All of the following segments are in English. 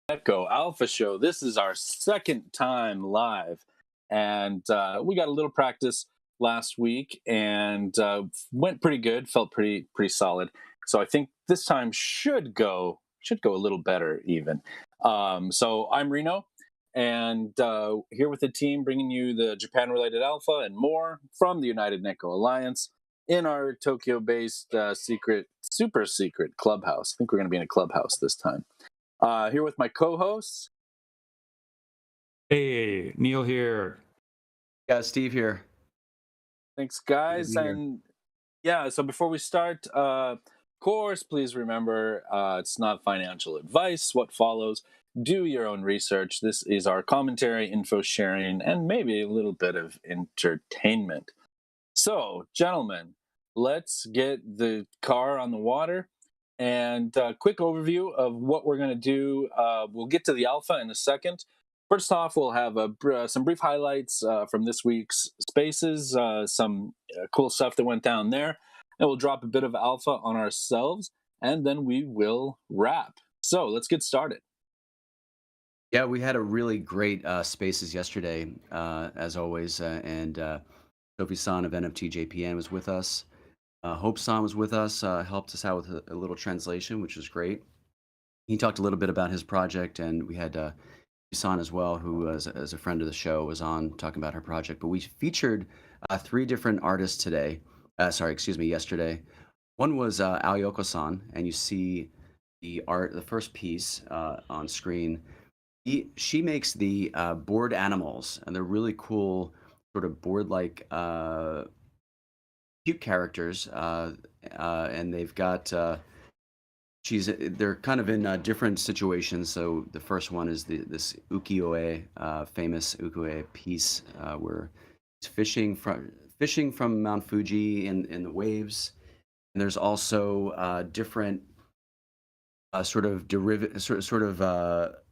NEKO Alpha Show. This is our second time live, and we got a little practice last week, and went pretty good. Felt pretty solid. So I think this time should go a little better even. So I'm Reno, and here with the team, bringing you the Japan-related alpha and more from the United NEKO Alliance in our Tokyo-based super secret clubhouse. I think we're going to be in a clubhouse this time. Here with my co-hosts. Hey, Neil here. Yeah, Steve here. Thanks, Good to guys. be here. And yeah, so before we start, of course, please remember it's not financial advice. What follows, do your own research. This is our commentary, info sharing, and maybe a little bit of entertainment. So, gentlemen, let's get the car on the water. And quick overview of what we're going to do. We'll get to the alpha in a second. First off, we'll have some brief highlights from this week's spaces, some cool stuff that went down there, and we'll drop a bit of alpha on ourselves, and then we will wrap. So let's get started. Yeah, we had a really great spaces yesterday, as always, and Sophy-san of NFTJPN was with us. Hope-san was with us, helped us out with a little translation, which was great. He talked a little bit about his project, and we had San as well, who as a friend of the show was on talking about her project. But we featured three different artists today. Sorry, excuse me, yesterday. One was Aoyoko-san, and you see the first piece on screen. She makes the board animals, and they're really cool, sort of board-like cute characters, and they've got they're kind of in different situations. So the first one is this ukiyo-e, famous ukiyo-e piece where it's fishing from Mount Fuji in the waves. And there's also different sort of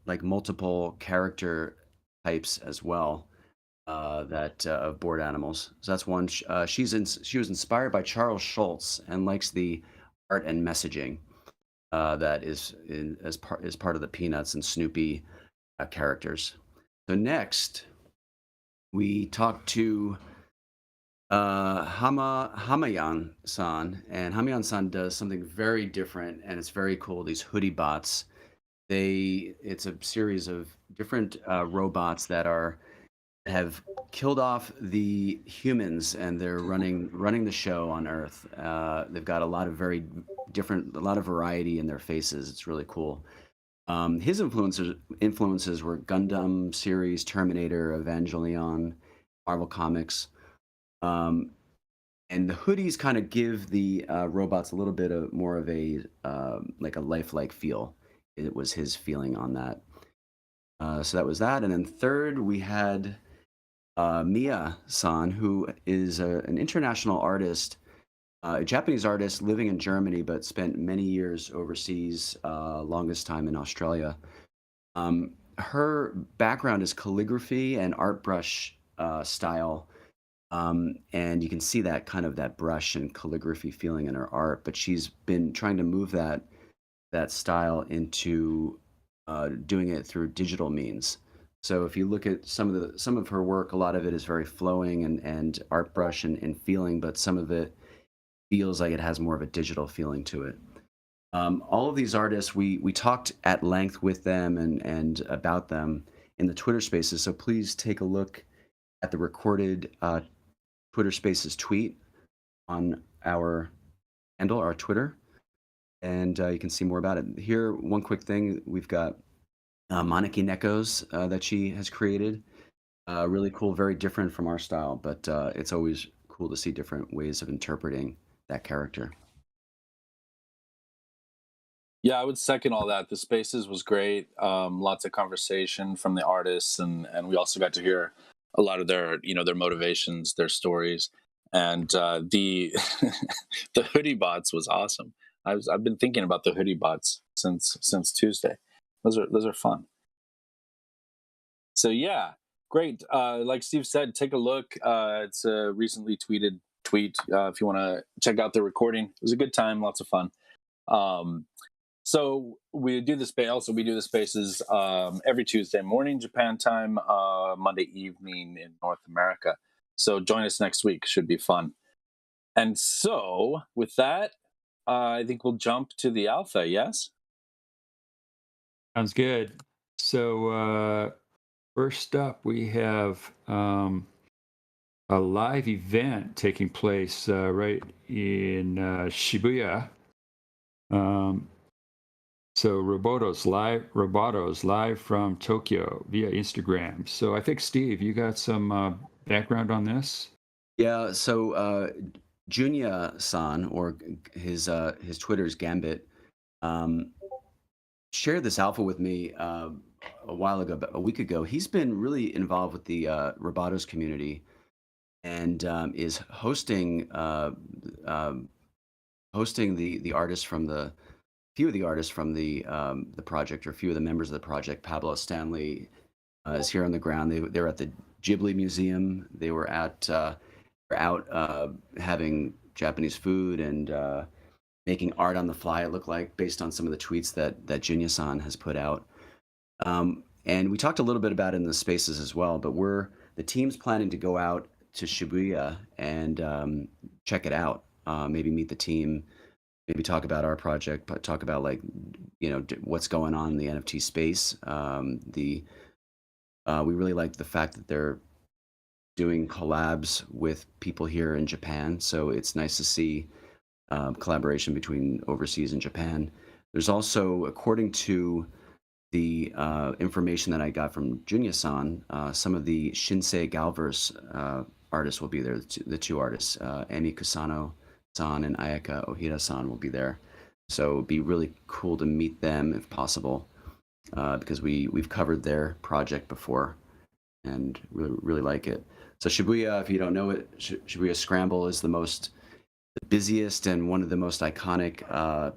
like multiple character types as well, that of board animals. So that's one. She was inspired by Charles Schultz and likes the art and messaging that is part of the Peanuts and Snoopy characters. So next, we talked to Hamayan-san, and Hamayan-san does something very different, and it's very cool. These hoodie bots. It's a series of different robots that have killed off the humans, and they're running the show on Earth. They've got a lot of variety in their faces. It's really cool. His influences were Gundam series, Terminator, Evangelion, Marvel Comics. And the hoodies kind of give the robots a little bit of more of a like a lifelike feel. It was his feeling on that. So that was that. And then third, we had Mia-san, who is an international artist, a Japanese artist living in Germany, but spent many years overseas, longest time in Australia. Her background is calligraphy and art brush style. And you can see that brush and calligraphy feeling in her art, but she's been trying to move that style into doing it through digital means. So if you look at some of her work, a lot of it is very flowing and art brush and feeling, but some of it feels like it has more of a digital feeling to it. All of these artists, we talked at length with them and about them in the Twitter Spaces. So please take a look at the recorded Twitter Spaces tweet on our handle, our Twitter, and you can see more about it. Here, one quick thing, we've got Monarchy Nekos that she has created. Really cool, very different from our style, but it's always cool to see different ways of interpreting that character. Yeah, I would second all that. The spaces was great. Lots of conversation from the artists, and we also got to hear a lot of their their motivations, their stories, and the the hoodie bots was awesome. I've been thinking about the hoodie bots since Tuesday. Those are fun. So yeah, great. Like Steve said, take a look. It's a recently tweeted tweet. If you want to check out the recording, it was a good time, lots of fun. Um, So we do the space. Also, we do the spaces every Tuesday morning Japan time, Monday evening in North America. So join us next week. Should be fun. And so with that, I think we'll jump to the alpha. Yes. Sounds good. So first up, we have a live event taking place right in Shibuya. So Robotos live from Tokyo via Instagram. So I think Steve, you got some background on this? Yeah, so Junya-san, or his Twitter's Gambit, um, shared this alpha with me a while ago, about a week ago. He's been really involved with the Robotos community, and is hosting the artists from the few of the artists from the project, or a few of the members of the project. Pablo Stanley is here on the ground. They're at the Ghibli Museum. They were out having Japanese food and making art on the fly, it looked like, based on some of the tweets that Junya-san has put out. And we talked a little bit about it in the spaces as well, but the team's planning to go out to Shibuya and check it out. Maybe meet the team, maybe talk about our project, but talk about, like, what's going on in the NFT space. We really like the fact that they're doing collabs with people here in Japan, so it's nice to see collaboration between overseas and Japan. There's also, according to the information that I got from Junya-san, some of the Shinsei Galverse artists will be there. The two artists, Emi Kusano-san and Ayaka Ohira-san, will be there. So it'd be really cool to meet them if possible, because we've covered their project before and really like it. So Shibuya, if you don't know it, Shibuya Scramble is the busiest and one of the most iconic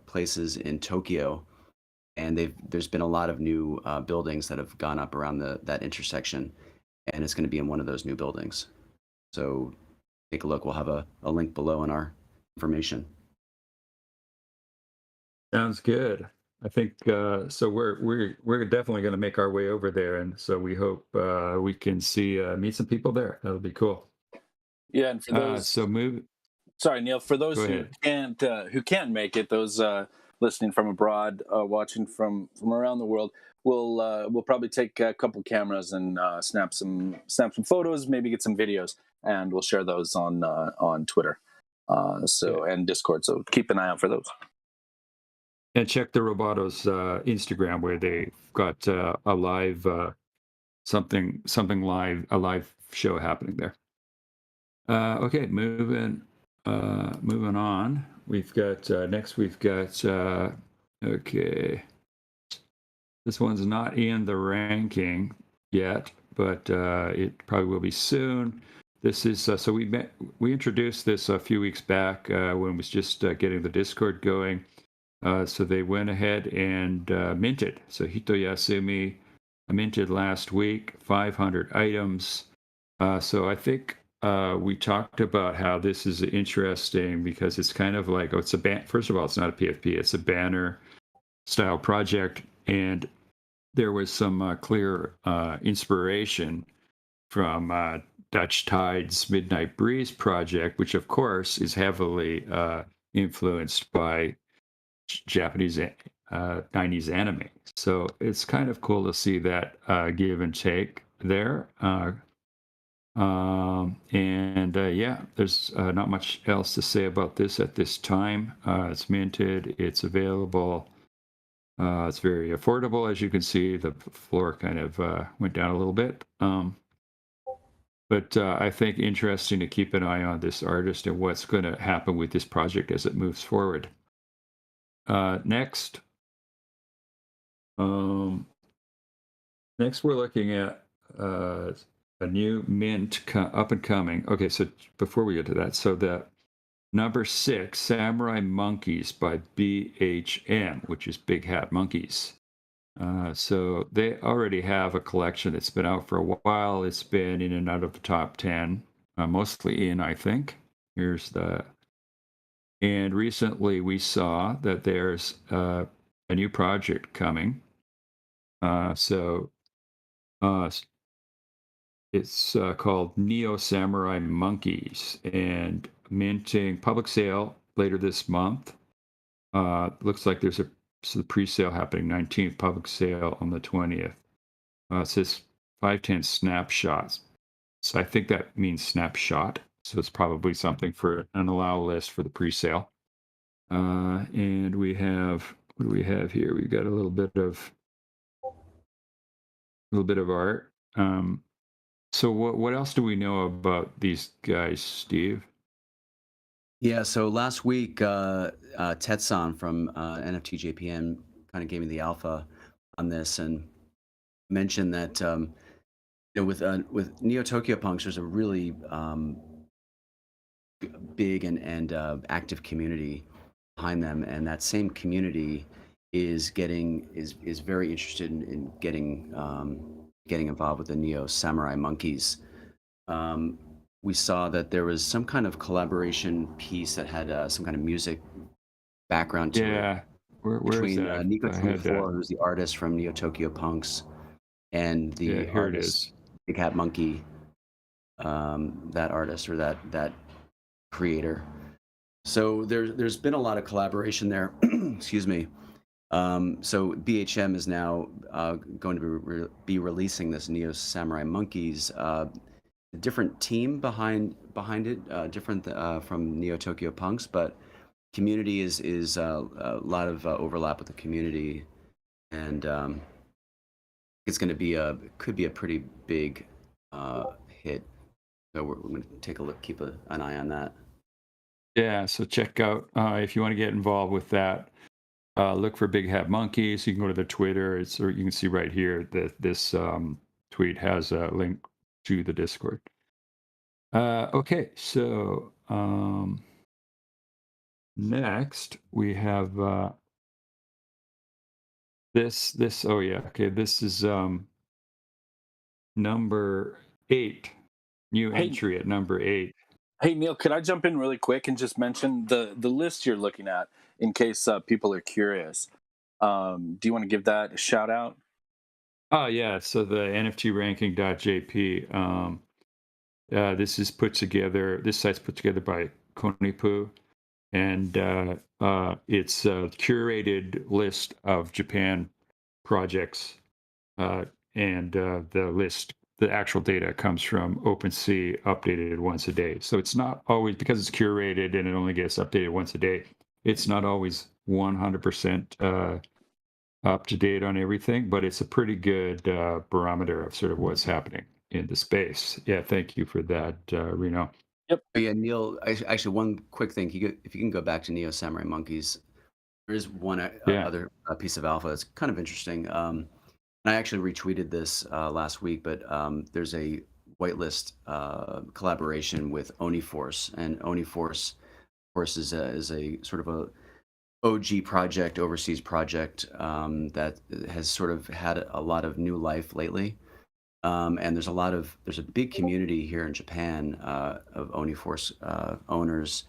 places in Tokyo, and there's been a lot of new buildings that have gone up around that intersection, and it's going to be in one of those new buildings. So take a look. We'll have a link below in our information. Sounds good. I think so. We're definitely going to make our way over there, and so we hope we can meet some people there. That'll be cool. Yeah, and for those, sorry, Neil, for those who can't make it, those listening from abroad, watching from around the world, we'll probably take a couple cameras and snap some photos, maybe get some videos, and we'll share those on Twitter, and Discord. So keep an eye out for those. And check the Robotos Instagram, where they've got a live something live, a live show happening there. Okay, moving on. We've got next. We've got okay. This one's not in the ranking yet, but it probably will be soon. This is so we introduced this a few weeks back when it was just getting the Discord going. So they went ahead and minted. So Hitoyasumi minted last week 500 items. So I think we talked about how this is interesting because it's kind of like, first of all, it's not a PFP, it's a banner style project. And there was some clear inspiration from Dutch Tide's Midnight Breeze project, which of course is heavily influenced by Japanese 90s anime. So it's kind of cool to see that give and take there. Yeah, there's not much else to say about this at this time. It's minted, it's available, it's very affordable. As you can see, the floor kind of went down a little bit. But I think interesting to keep an eye on this artist and what's going to happen with this project as it moves forward. Next, we're looking at a new mint up and coming. Okay, so before we get to that, so the number 6, Samurai Monkeys by BHM, which is Big Hat Monkeys. So they already have a collection that's been out for a while. It's been in and out of the top 10, mostly in, I think. And recently we saw that there's a new project coming. So it's called Neo Samurai Monkeys, and minting public sale later this month. Looks like there's a pre-sale happening 19th, public sale on the 20th. It says 510 snapshots. So I think that means snapshot. So it's probably something for an allow list for the pre-sale. And we have, what do we have here? We've got a little bit of art. So what else do we know about these guys, Steve? Yeah, so last week, Tetsan from NFTJPN kind of gave me the alpha on this and mentioned that with Neo Tokyo Punks, there's a really big and active community behind them, and that same community is very interested in getting involved with the Neo Samurai Monkeys. We saw that there was some kind of collaboration piece that had some kind of music background to it Yeah. Where is between that? Nico I had 24, who's the artist from Neo Tokyo Punks, and yeah, the here it artist is. Big Hat Monkey, that artist or that creator. So there's been a lot of collaboration there. Excuse me. So BHM is now going to be releasing this Neo Samurai Monkeys. A different team behind it, different from Neo Tokyo Punks, but community is a lot of overlap with the community, and it's going to be could be a pretty big hit. So we're going to take a look, keep an eye on that. Yeah, so check out if you want to get involved with that. Look for Big Hat Monkeys. You can go to their Twitter. Or you can see right here that this tweet has a link to the Discord. Okay, so next we have this. Oh yeah, okay. This is number 8. New Hey, entry at number 8. hey Neil, could I jump in really quick and just mention the list you're looking at in case people are curious? Do you want to give that a shout out? Oh yeah, so the NFTranking.jp. This is put together. This site's put together by Konipu, and it's a curated list of Japan projects, and the actual data comes from OpenSea, updated once a day. So it's not always, because it's curated and it only gets updated once a day. It's not always 100% up to date on everything, but it's a pretty good barometer of sort of what's happening in the space. Yeah, thank you for that, Reno. Yep. Oh, yeah, Neil. Actually, one quick thing. If you can go back to Neo Samurai Monkeys, there is one Yeah. other piece of alpha. It's kind of interesting. And I actually retweeted this last week, but there's a whitelist collaboration with Oniforce, and Oniforce, of course, is a sort of a OG project, overseas project that has sort of had a lot of new life lately. And there's a big community here in Japan of Oniforce owners,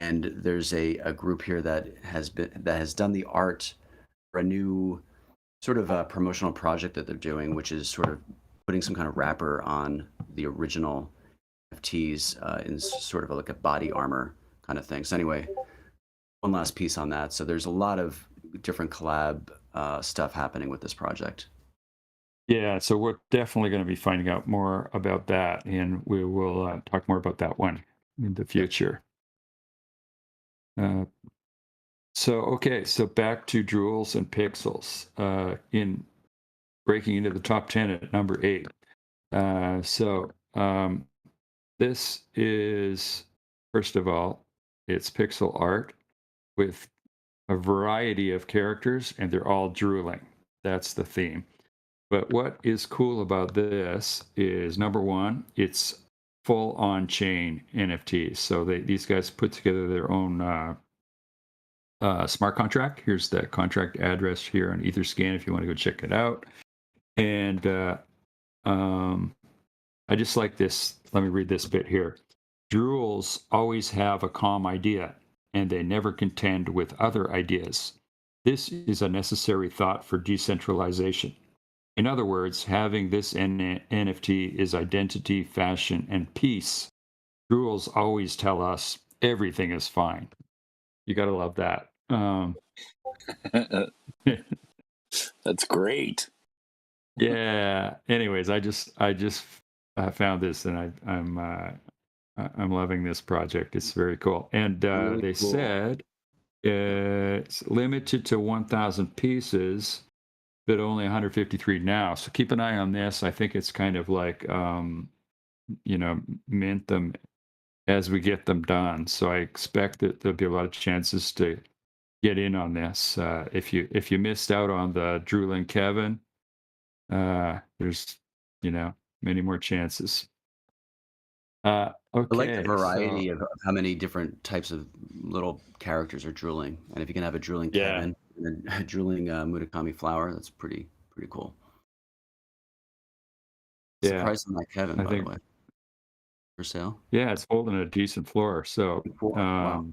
and there's a group here that has done the art for a new sort of a promotional project that they're doing, which is sort of putting some kind of wrapper on the original NFTs in sort of like a body armor kind of thing. So anyway, one last piece on that. So there's a lot of different collab stuff happening with this project. Yeah, so we're definitely going to be finding out more about that, and we will talk more about that one in the future. Okay, so back to Drools and Pixels in breaking into the top 10 at number 8. This is, first of all, it's pixel art with a variety of characters, and they're all drooling. That's the theme. But what is cool about this is, number one, it's full on-chain NFTs. So these guys put together their own smart contract. Here's the contract address here on Etherscan if you want to go check it out. And I just like this. Let me read this bit here. Drools always have a calm idea, and they never contend with other ideas. This is a necessary thought for decentralization. In other words, having this NFT is identity, fashion, and peace. Drools always tell us everything is fine. You got to love that. That's great. Yeah. Anyways, I just found this, and I'm loving this project. It's very cool. And Really they cool. said it's limited to 1,000 pieces, but only 153 now. So keep an eye on this. I think it's kind of like mint them as we get them done. So I expect that there'll be a lot of chances to get in on this. If you missed out on the Drool and Kevin, there's many more chances. I like the Okay, variety so of how many different types of little characters are drooling, and if you can have a drooling yeah, Kevin and a drooling Murakami flower, that's pretty cool. yeah, Surprised on that Kevin, I by the think way, for sale. yeah, it's holding a decent floor. So Wow.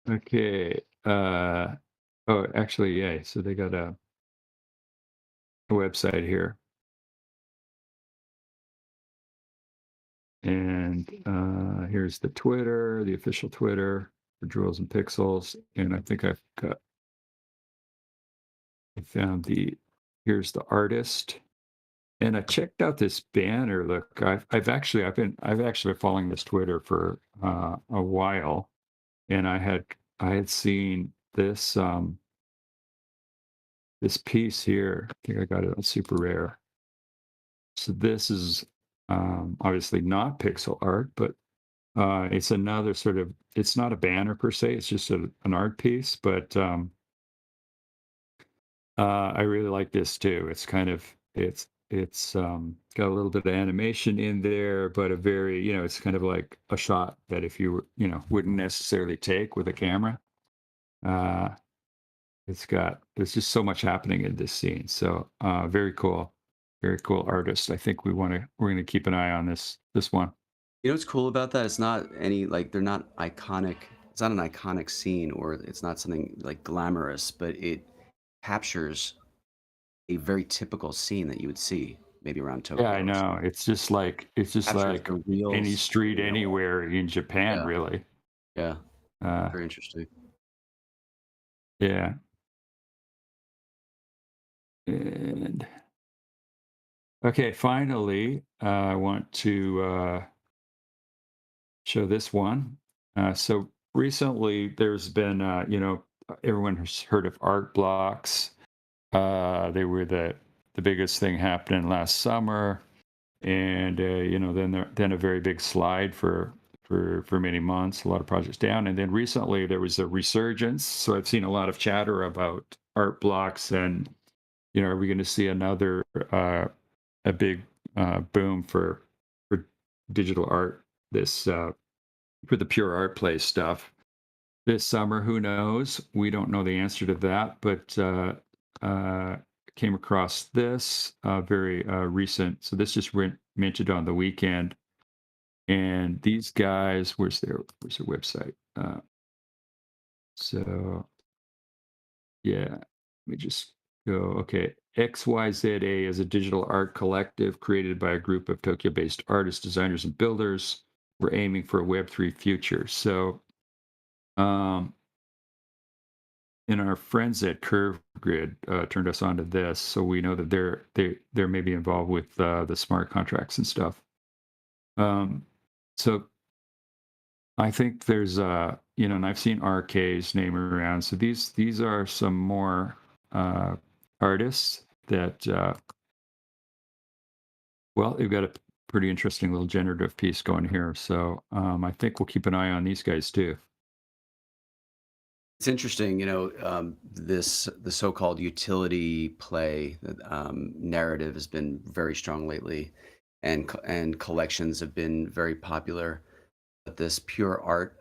okay, oh, actually, yeah. So they got a website here, and here's the Twitter, the official Twitter for Drools and Pixels, and I think I found here's the artist, and I checked out this banner. Look, I've actually been following this Twitter for a while, and I had seen this this piece here. I think I got it on super rare. So this is obviously not pixel art, but it's another sort of, it's not a banner per se, it's just an art piece, but I really like this too. It's kind of, it's got a little bit of animation in there, but a very, it's kind of like a shot that if you wouldn't necessarily take with a camera. Uh, there's just so much happening in this scene. So very cool artist. I think we're going to keep an eye on this one. You know what's cool about that? It's not any like they're not iconic. It's not an iconic scene, or it's not something like glamorous, but it captures a very typical scene that you would see maybe around Yeah, I Tokyo or something. know. It's just like Captures the real any street scenario. anywhere in Japan, Yeah, really. yeah, Uh, very interesting. yeah. And okay, finally, I want to show this one. So recently, there's been, everyone has heard of art blocks. They were the biggest thing happening last summer, and then a very big slide for many months, a lot of projects down, and then recently there was a resurgence. So I've seen a lot of chatter about art blocks, and are we going to see another a big boom for digital art this for the pure art play stuff this summer? Who knows? We don't know the answer to that, but came across this very recent. So this just minted on the weekend, and these guys, where's their website? So yeah, let me just go. Okay, XYZA is a digital art collective created by a group of Tokyo-based artists, designers, and builders. We're aiming for a Web3 future. So and our friends at Curve Grid turned us on to this, so we know that they're maybe involved with the smart contracts and stuff. So I think there's and I've seen RK's name around. So these are some more artists that well, they've got a pretty interesting little generative piece going here. So I think we'll keep an eye on these guys too. It's interesting, the so-called utility play narrative has been very strong lately, and collections have been very popular. But this pure art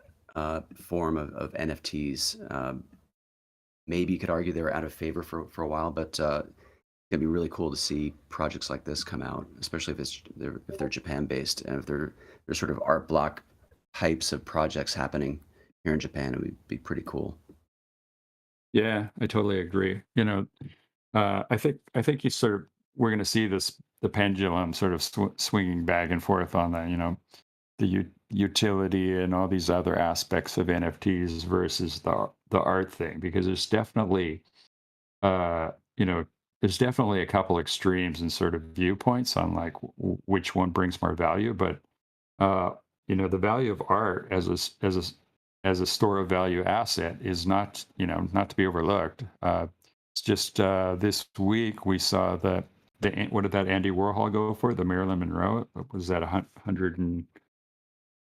form of NFTs, maybe you could argue they were out of favor for a while, but it's gonna be really cool to see projects like this come out, especially if they're Japan based, and if they're sort of art block types of projects happening here in Japan. It would be pretty cool. Yeah, I totally agree. I think you sort of we're going to see the pendulum sort of swinging back and forth on the utility and all these other aspects of NFTs versus the art thing, because there's definitely uh, you know there's definitely a couple extremes and sort of viewpoints on like which one brings more value, but uh, the value of art as a store of value asset is not to be overlooked. It's just this week we saw what did that Andy Warhol go for? The Marilyn Monroe, was that 150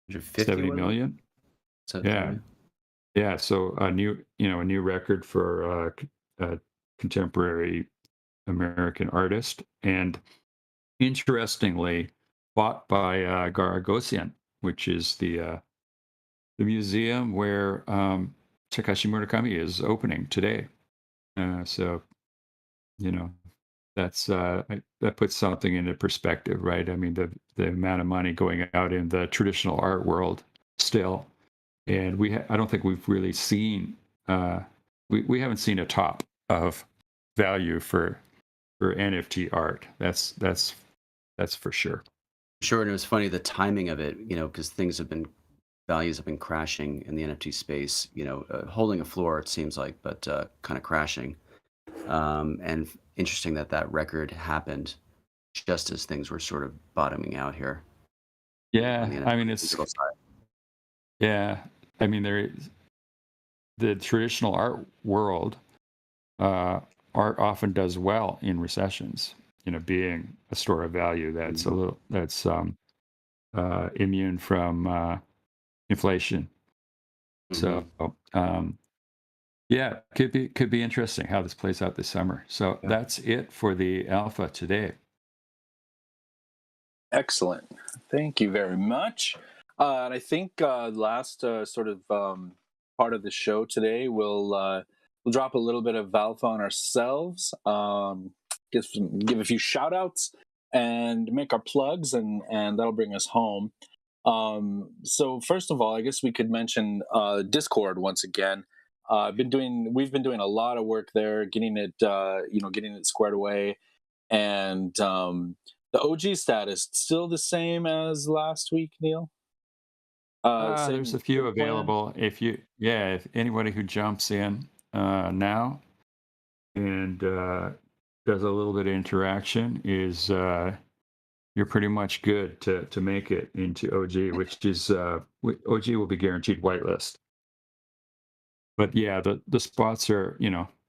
170 million? So Yeah, yeah. So a new record for contemporary American artist, and interestingly, bought by Garagossian, which is the museum where Takashi Murakami is opening today. So you know that puts something into perspective, right? I mean, the amount of money going out in the traditional art world still, and I don't think we've really seen we haven't seen a top of value for NFT art. That's for sure. sure. And it was funny the timing of it, because values have been crashing in the NFT space, holding a floor, it seems like, but kind of crashing. And interesting that record happened just as things were sort of bottoming out here on Yeah, the I mean, NFT digital side. yeah, I mean, the traditional art world, art often does well in recessions. Being a store of value that's immune from inflation. So yeah, could be interesting how this plays out this summer. So Yeah. that's it for the alpha today. Excellent. Thank you very much. And I think last sort of part of the show today, we'll drop a little bit of alpha on ourselves, give a few shout outs, and make our plugs, and that'll bring us home. So first of all, I guess we could mention Discord once again. We've been doing a lot of work there, getting it squared away, and the OG status still the same as last week, Neil. There's a Same few plan? available. If anybody who jumps in now and does a little bit of interaction is you're pretty much good to make it into OG, which is OG will be guaranteed whitelist. But yeah, the spots are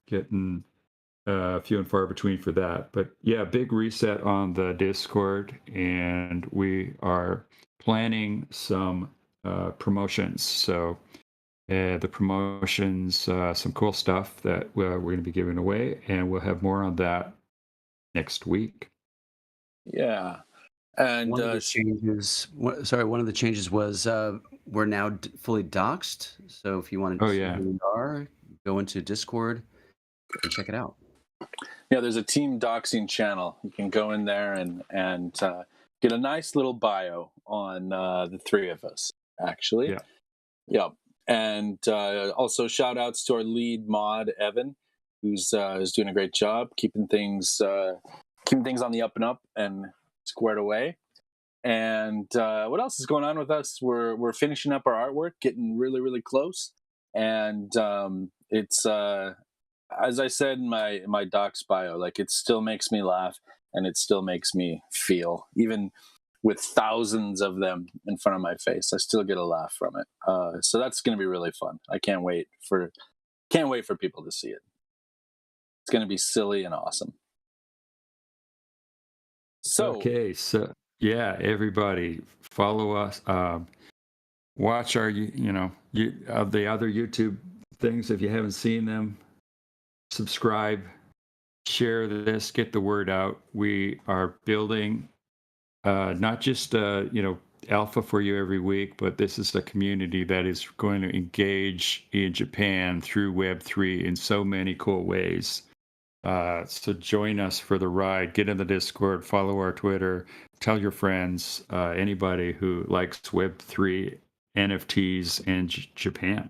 getting few and far between for that. But yeah, big reset on the Discord, and we are planning some promotions. So the promotions, some cool stuff that we're going to be giving away, and we'll have more on that next week. Yeah. And one of the changes was we're now fully doxed. So if you want to see who we are, go into Discord and check it out. Yeah, there's a team doxing channel. You can go in there and get a nice little bio on the three of us, actually. Yeah. And also shout outs to our lead mod, Evan, who's doing a great job keeping things on the up and up and squared away. And what else is going on with us? We're finishing up our artwork, getting really, really close. And it's as I said in my docs bio, like, it still makes me laugh and it still makes me feel, even with thousands of them in front of my face, I still get a laugh from it. So that's going to be really fun. I can't wait for people to see it. It's going to be silly and awesome. So okay, so yeah, everybody follow us. Watch our the other YouTube things if you haven't seen them. Subscribe, share this, get the word out. We are building not just alpha for you every week, but this is a community that is going to engage in Japan through Web3 in so many cool ways. So join us for the ride. Get in the Discord, follow our Twitter, tell your friends, anybody who likes Web3 NFTs in Japan.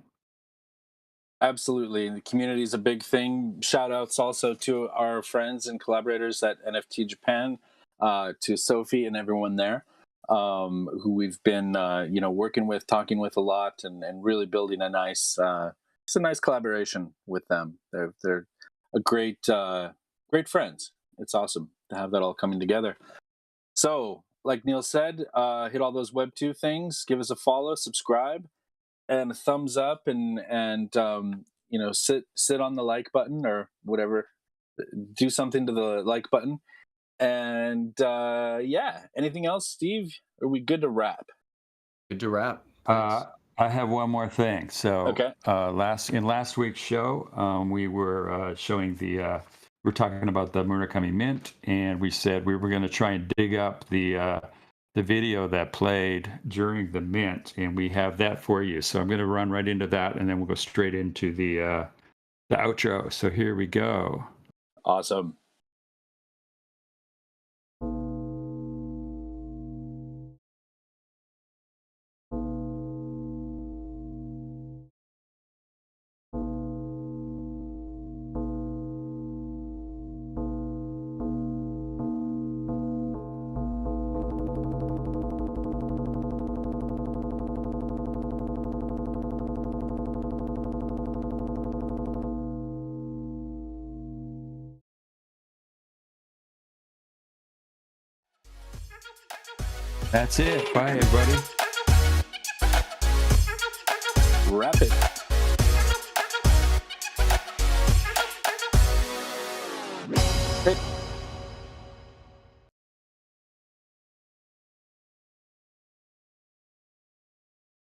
Absolutely. The community is a big thing. Shout outs also to our friends and collaborators at NFT Japan, to Sophie and everyone there, who we've been, working with, talking with a lot, and really building a nice, it's a nice collaboration with them. They're a great friends. It's awesome to have that all coming together. So, like Neil said, hit all those Web2 things, give us a follow, subscribe, and a thumbs up, and sit on the like button or whatever, do something to the like button, and anything else, Steve? Are we good to wrap? Good to wrap. I have one more thing. So Okay. last week's show, we were showing we're talking about the Murakami Mint, and we said we were going to try and dig up the video that played during the mint, and we have that for you. So I'm going to run right into that, and then we'll go straight into the outro. So here we go. Awesome. That's it. Bye, everybody. Wrap it.